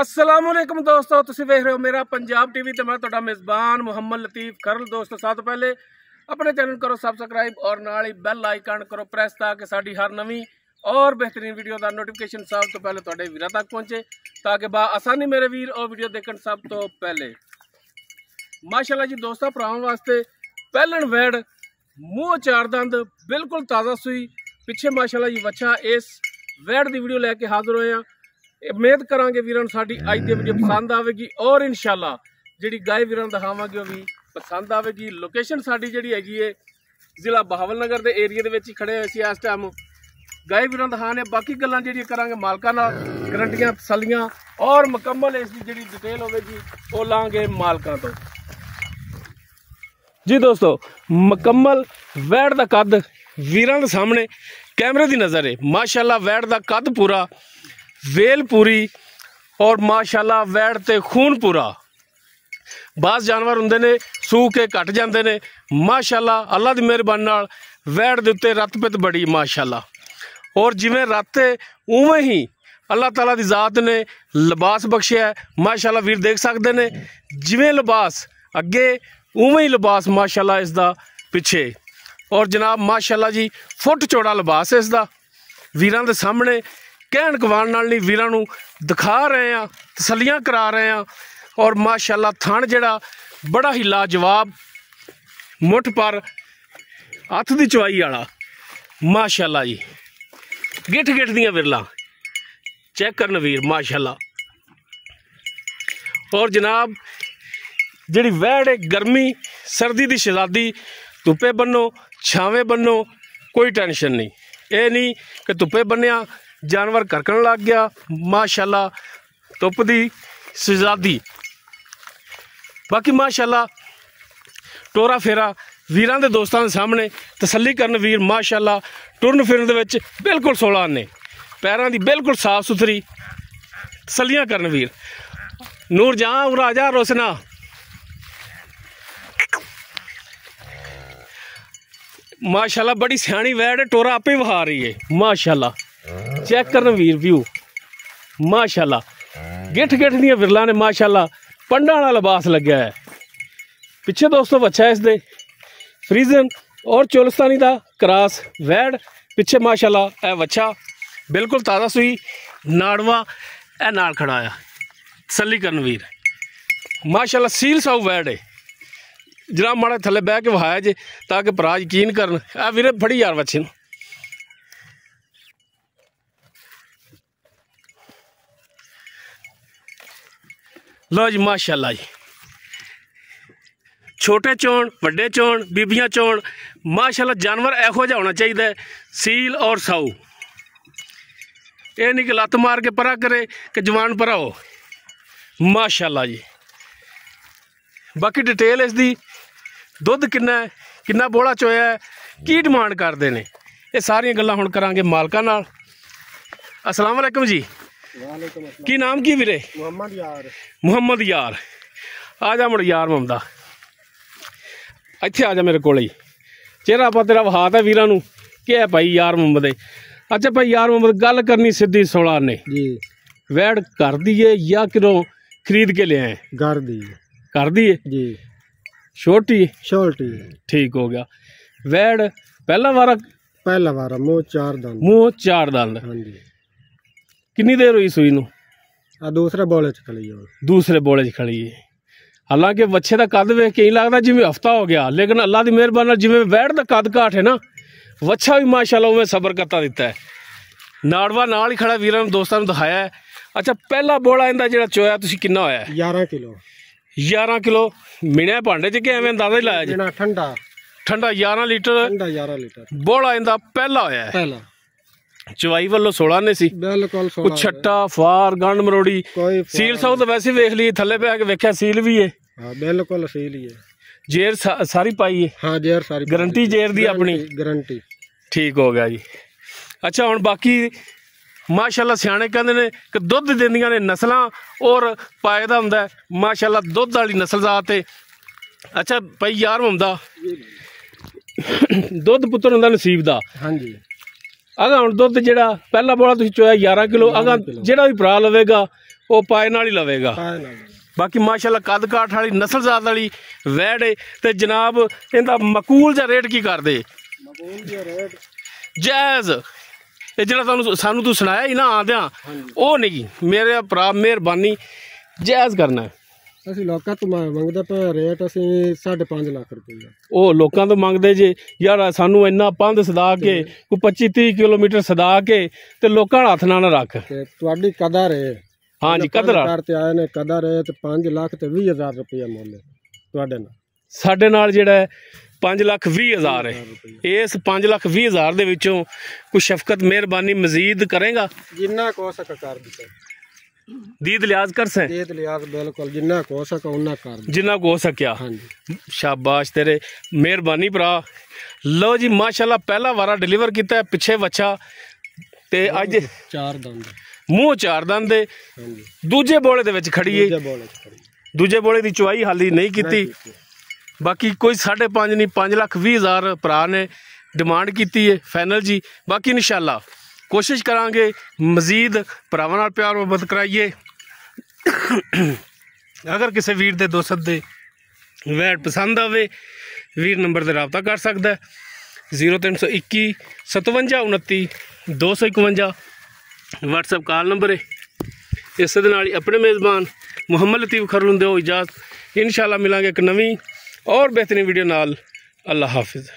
अस्सलामुअलैकुम दोस्तों, तुसीं वेख रहे हो मेरा पंजाब टीवी ते मैं तुहाडा मेज़बान मुहम्मद लतीफ़ खरल। दोस्तों सब तो पहले अपने चैनल करो सब्सक्राइब और नाल ही बैल आइकन करो प्रेस ताकि साडी हर नवीं और बेहतरीन वीडियो का नोटिफिकेशन सब तो पहले तुहाडे वीरां तक पहुंचे, ताकि बा आसानी मेरे वीर और वीडियो देखण सब तो पहले। माशाल्लाह जी दोस्तों, भरावां वास्ते पहलन वैड़ मूँह चार दंद बिल्कुल ताज़ा सूई पिछे माशाल्लाह जी वच्छा इस वैड़ की वीडियो लैके हाजिर होए हैं। उम्मीद करांगे वीरां साडी अज दी वीडियो पसंद आवेगी और इंशाल्लाह जिहड़ी गाय वीरां दिखावांगे वो भी पसंद आवेगी। लोकेशन साडी जिहड़ी हैगी है जिला बहावल नगर के एरिए दे विच ही खड़े होए सी इस टाइम गाय वीरां दिखाने। बाकी गल्लां जिहड़ियां करांगे मालकां नाल, गारंटियां तसल्लियां और मुकम्मल इसकी जिहड़ी डिटेल होवेगी वो लांगे मालकां तो। जी दोस्तों, मुकम्मल वैड़ दा कद वीरां दे सामने कैमरे दी नज़र है। माशाल्लाह वैड़ दा कद पूरा, वेल पूरी और माशाल्लाह वैड़ ते खून पूरा। बास जानवर हुंदे ने सूह के घट जाते ने, माशाल्लाह अल्लाह दी मेहरबानी नाल वैड़ दे उत्ते रत पित बड़ी माशाल्लाह। और जिवें रत है उवें ही अल्लाह ताला दी जात ने लिबास बख्शिया है माशाल्लाह। वीर देख सकते ने जिवें लिबास अगे उवें ही लिबास माशाल्लाह इसदा पिछे। और जनाब माशाल्लाह जी फुट चौड़ा लिबास है इसदा। वीरां दे सामने कहण कवाण नाल नहीं, वीरां नूं दिखा रहे हैं, तसल्लियां करा रहे हैं। और माशाल्लाह थान जिहड़ा बड़ा ही लाजवाब, मुठ पर हत्थ दी चवाई वाला माशाल्लाह जी। गिठ गिठ दियां विरलां चेक करन वीर माशाल्लाह। और जनाब जिहड़ी वैड़ है गर्मी सर्दी दी शहजादी, धुप्पे बन्नो छावे बन्नो कोई टेंशन नहीं। ये नहीं कि धुप्पे बन्निया जानवर करकन लग गया, माशाल्लाह धुप दी शहजादी। बाकी माशाल्लाह टोरा फेरा वीरां दे दोस्तां दे सामने तसल्ली करन वीर माशाल्लाह। टुरन फिरन दे विच बिल्कुल 16 आने, पैरां दी बिल्कुल साफ सुथरी तसल्लियां करन वीर। नूर जहां राजा रोसना माशाल्लाह बड़ी सियाणी वैड़ है, टोरा आपे वहा रही है माशाल्लाह। चेक करन वीर व्यू माशाल्लाह। गिठ गिठ दियां विरलां ने माशाल्लाह, पंडा वाला लिबास लग्या है पिछे दोस्तों। बच्चा है इसदे फ्रीजन और चोलस्तानी दा क्रॉस वैड़ पिछे माशाल्लाह। ए बच्चा बिल्कुल ताज़ा सूई नाड़वा ए नाल खड़ा आ, तसल्ली करन वीर माशाल्लाह। सील साऊ वैड़ है जनाब, माड़ा थले बह के वहाया जे ताकि भरा यकीन करन। आ वीरे फड़ी यार बच्चे नूं। लो जी माशाल्लाह जी, छोटे चोण वड्डे चोण बीबियां चोण माशाल्लाह। जानवर एहो जिहा होना चाहिए सील और साऊ। ये नहीं कि लत्त मार के परा करे कि जवान परा हो माशाल्लाह जी। बाकी डिटेल इसदी दुध किन्ना है, किन्ना बोला चोया है, की डिमांड करते हैं, ये सारियां गल्लां हुण करांगे मालकां नाल। अस्सलाम वालेकुम जी। की नाम की वीरे? मुहम्मद यार। मुहम्मद यार, आ जा मुड़ यार ममदा, इत्थे आ जा मेरे कोल ही। चेहरा आप तेरा वहात है वीरां नूं कि है भाई यार मुहम्मद है। अच्छा भाई यार मुहम्मद, गल करनी सीधी 16 ने जी। वैड़ घर दी है या किरों खरीद के ले आए? घर दी। घर दी है जी। छोटी छोटी ठीक हो गया। वैड़ पहला वारा? पहला वारा, मुँह चार दंद। मुँह चार दंद। हाँ जी। कितनी देर हुई सूई नूं? दूसरे बोले च खड़ी है। दूसरे बोले च खड़ी है। हालांकि बच्चे का कद वेख के लगता जिवें हफ्ता हो गया, लेकिन अल्लाह की मेहरबानी जिवें वैड़ का कद घाट है ना, वच्छा भी माशाल्लाह उवें सबर करता दिता है। नाड़वा नाल ही खड़ा वीरां दोस्तां नूं दिखाया है। अच्छा पहला बोला इहदा जिहड़ा चोया तुसीं किन्ना होया? 11 किलो। 11 किलो मिणिया भांडे च कि एवें अंदाजा ही लाया जी? ठंडा ठंडा 11 लीटर। ठंडा 11 लीटर बोला इहदा पहला होया है। पहला चवाई वालों 16 ने सी बिल्कुल। कुछ छट्टा फार गंड मरोड़ी सील साऊ तो वैसे वेख ली, थले पे आके वेख्या सील भी है। हाँ बिल्कुल सील ही है। जेर सारी पाई है? हाँ जेर सारी। गारंटी जेर दी अपनी? गारंटी। ठीक हो गया जी। अच्छा हुण बाकी माशाल्लाह सियाणे कहंदे ने कि दुध दिंदियां ने नस्लां और पाए दा हुंदा माशाल्लाह, दुध वाली नस्ल जात है। अच्छा भाई यार मुहम्मदा, दुध पुत्तर हुंदा नसीब दा। हाँ जी। अगर हम दुध जो पहला बोला तुसीं चोया 11 किलो, अगर जो भी भरा लवेगा ਉਹ ਪਾਏ ਨਾਲ ਹੀ ਲਵੇਗਾ। ਬਾਕੀ ਮਾਸ਼ਾਅੱਲਾ ਕੱਦ ਕਾਠ ਵਾਲੀ ਨਸਲਜ਼ਾਤ ਵਾਲੀ ਵੈੜ ਹੈ। ਤੇ ਜਨਾਬ ਇਹਦਾ ਮਕੂਲ ਜਿਹਾ ਰੇਟ ਕੀ ਕਰਦੇ? ਜਾਇਜ਼। ਇਹ ਜਿਹੜਾ ਸਾਨੂੰ ਤੂੰ ਸੁਣਾਇਆ ਹੀ ਨਾ ਆਦਿਆਂ, ਉਹ ਨਹੀਂ ਮੇਰੇ ਭਰਾ, ਮਿਹਰਬਾਨੀ ਜਾਇਜ਼ ਕਰਨਾ। ਅਸੀਂ ਲੋਕਾਂ ਤੋਂ ਮੰਗਦੇ ਪਏ ਰੇਟ, ਅਸੀਂ 5.5 ਲੱਖ ਰੁਪਏ। ਉਹ ਲੋਕਾਂ ਤੋਂ ਮੰਗਦੇ ਜੇ ਯਾਰ, ਸਾਨੂੰ ਇੰਨਾ ਪੰਧ ਸਦਾ ਕੇ ਕੋਈ 25-30 ਕਿਲੋਮੀਟਰ ਸਦਾ ਕੇ ਤੇ ਲੋਕਾਂ ਹੱਥ ਨਾਲ ਨਾ ਰੱਖ। ਤੁਹਾਡੀ ਕਦਰ ਹੈ। ਹਾਂਜੀ, ਕਦਰ ਤੇ ਆਏ ਨੇ, ਕਦਰ ਹੈ। ਤੇ 5 ਲੱਖ ਤੇ 20,000 ਰੁਪਇਆ ਮੁੱਲ ਤੁਹਾਡੇ ਨਾਲ। ਸਾਡੇ ਨਾਲ ਜਿਹੜਾ 5,20,000 ਹੈ। ਇਸ 5,20,000 ਦੇ ਵਿੱਚੋਂ ਕੋਈ ਸ਼ਫਕਤ ਮਿਹਰਬਾਨੀ ਮਜ਼ੀਦ ਕਰੇਗਾ? ਜਿੰਨਾ ਕੋ ਸਕ ਕਰ ਦਿੱਤਾ। दीद लिहाज कर से दीद लिहाज बिल्कुल जिन्ना को हो सका उन्ना कर, जिन्ना को हो सकिया। शाबाश तेरे, मेहरबानी भरा। लो जी माशाल्लाह पहला वारा डिलीवर किया है, पिछे बच्चा ते अज 4 दंद, मूँह 4 दंद, दूजे बोले दे विच खड़ी है। दूजे बोले दी चुवाई हाली नहीं की। बाकी कोई 5.5 नहीं, 5,20,000 भरा ने डिमांड की है फाइनल जी। बाकी इंशाल्लाह कोशिश करांगे मजीद भरावां नाल प्यार मुहब्बत कराइए। अगर किसी वीर दे दोस्त दे वैट पसंद आवे, वीर नंबर से रबता कर सकता है 0321 57 29 251 व्हाट्सएप कॉल नंबर है। इस दे नाल अपने मेज़बान मुहम्मद लतीफ़ खरलू दो इजाज़त। इंशाअल्लाह मिलांगे एक नवी और बेहतरीन वीडियो नाल। अल्लाह हाफिज़।